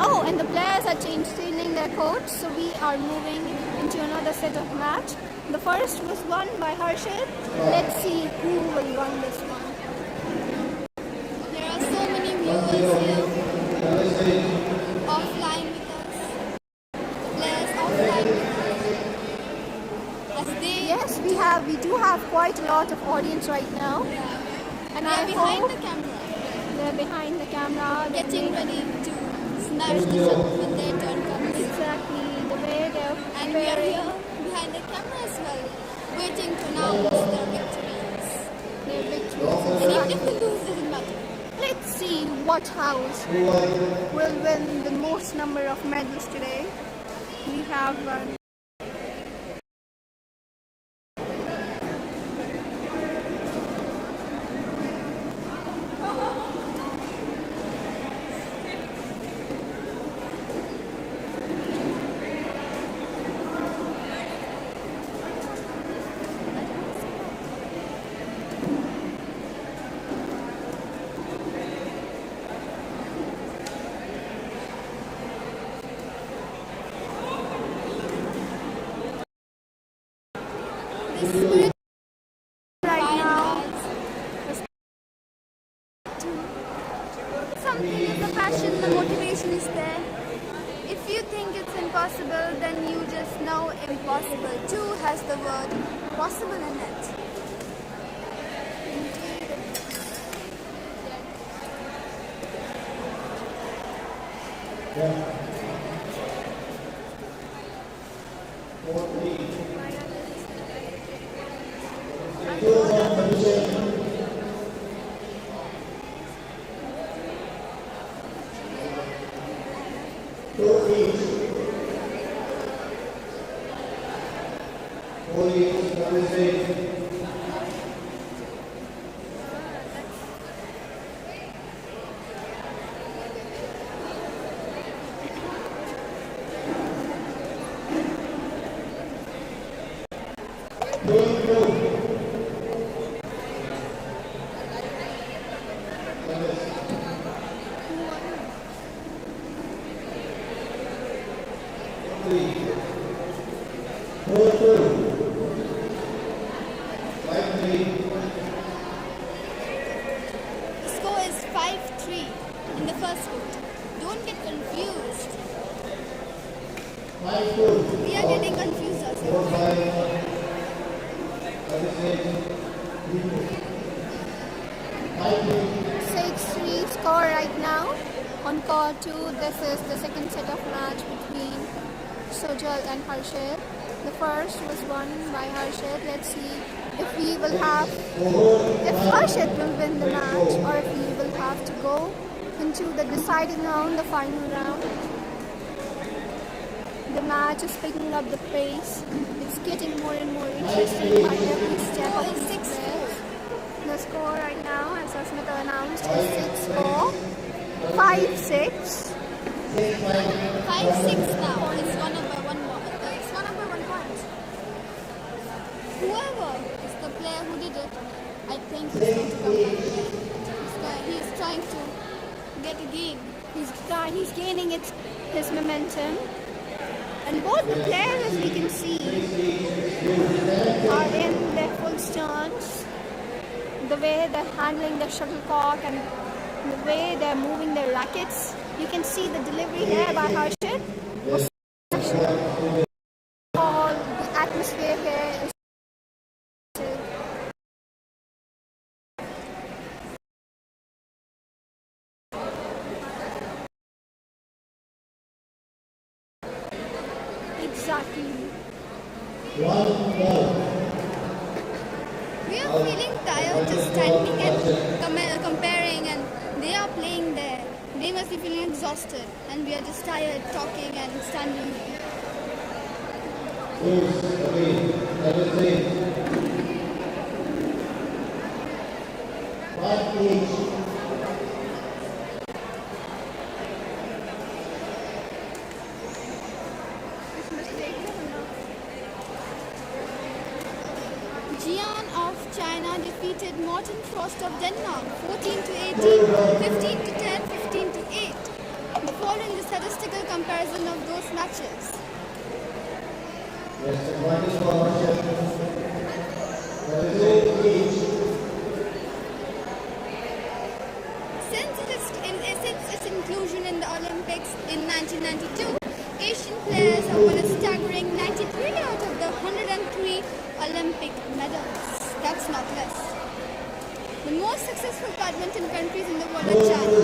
Oh, and the players are changing their coach, so we are moving into another set of match. The first was won by Harshit. Let's see who will win this one. There are so many viewers here offline with us. Players offline with us. As they Yes, we do have quite a lot of audience right now, and are I behind hope the camera, they're behind the camera, getting ready to smash the shot when their turn comes. exactly the way they're And we are preparing. here behind the camera as well, waiting to announce their victories. what house will win the most number of medals today. We have The spirit right now. something is the passion, the motivation is there. If you think it's impossible, then you just know impossible too has the word possible in it. The score is 5-3 in the first court. Don't get confused. We are getting confused ourselves. 6-3 score right now on court 2. This is the second set of match between Sojal and Harshit. The first was won by Harshit. Let's see if Harshit will win the match or if he will have to go into the deciding round, the final round. The match is picking up the pace. It's getting more and more interesting by every step of the six players. The score right now, as Asmita announced, is 6-4, 5-6. 5-6 now. It's one up by one point. Whoever is the player who did it, I think he's going to come back. He's trying to get a game. He's gaining his momentum. And both the players, as we can see, are in their full stance. The way they're handling the shuttlecock and the way they're moving their rackets. You can see the delivery here by Harshit. All the atmosphere here is exactly. We are feeling tired just standing and comparing, and they are playing there. They must be feeling exhausted, and we are just tired talking and standing. Jian of China defeated Morten Frost of Denmark 14-18, 15-10, 15-8. The following the statistical comparison of those matches. Since its inclusion in the Olympics in 1992, Asian players have won a staggering 93 out of the 103 Olympic medals. That's not less. The most successful badminton countries in the world are China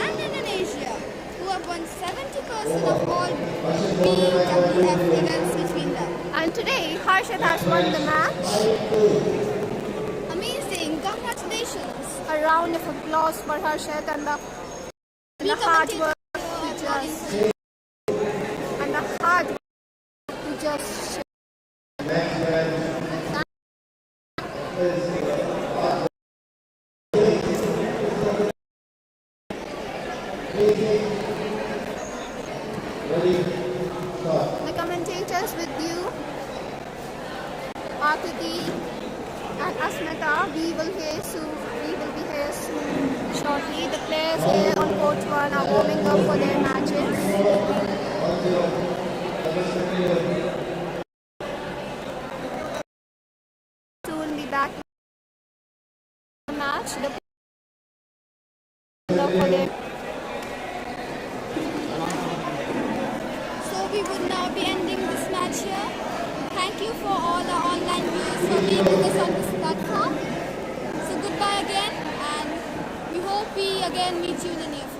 and Indonesia, who have won 70% of all BWF events between them. And today, Harshit has won the match. Amazing! Congratulations! A round of applause for Harshit and the and the hard work to just and the hard work to just the commentators with you, Akriti and Asmita. We will be here soon shortly. The players here on court 1 are warming up for their matches. Soon be back match. The for their So we would now be ending this match here. Thank you for all our online viewers for being with us on this platform. So goodbye again, and we hope we again meet you in the near future.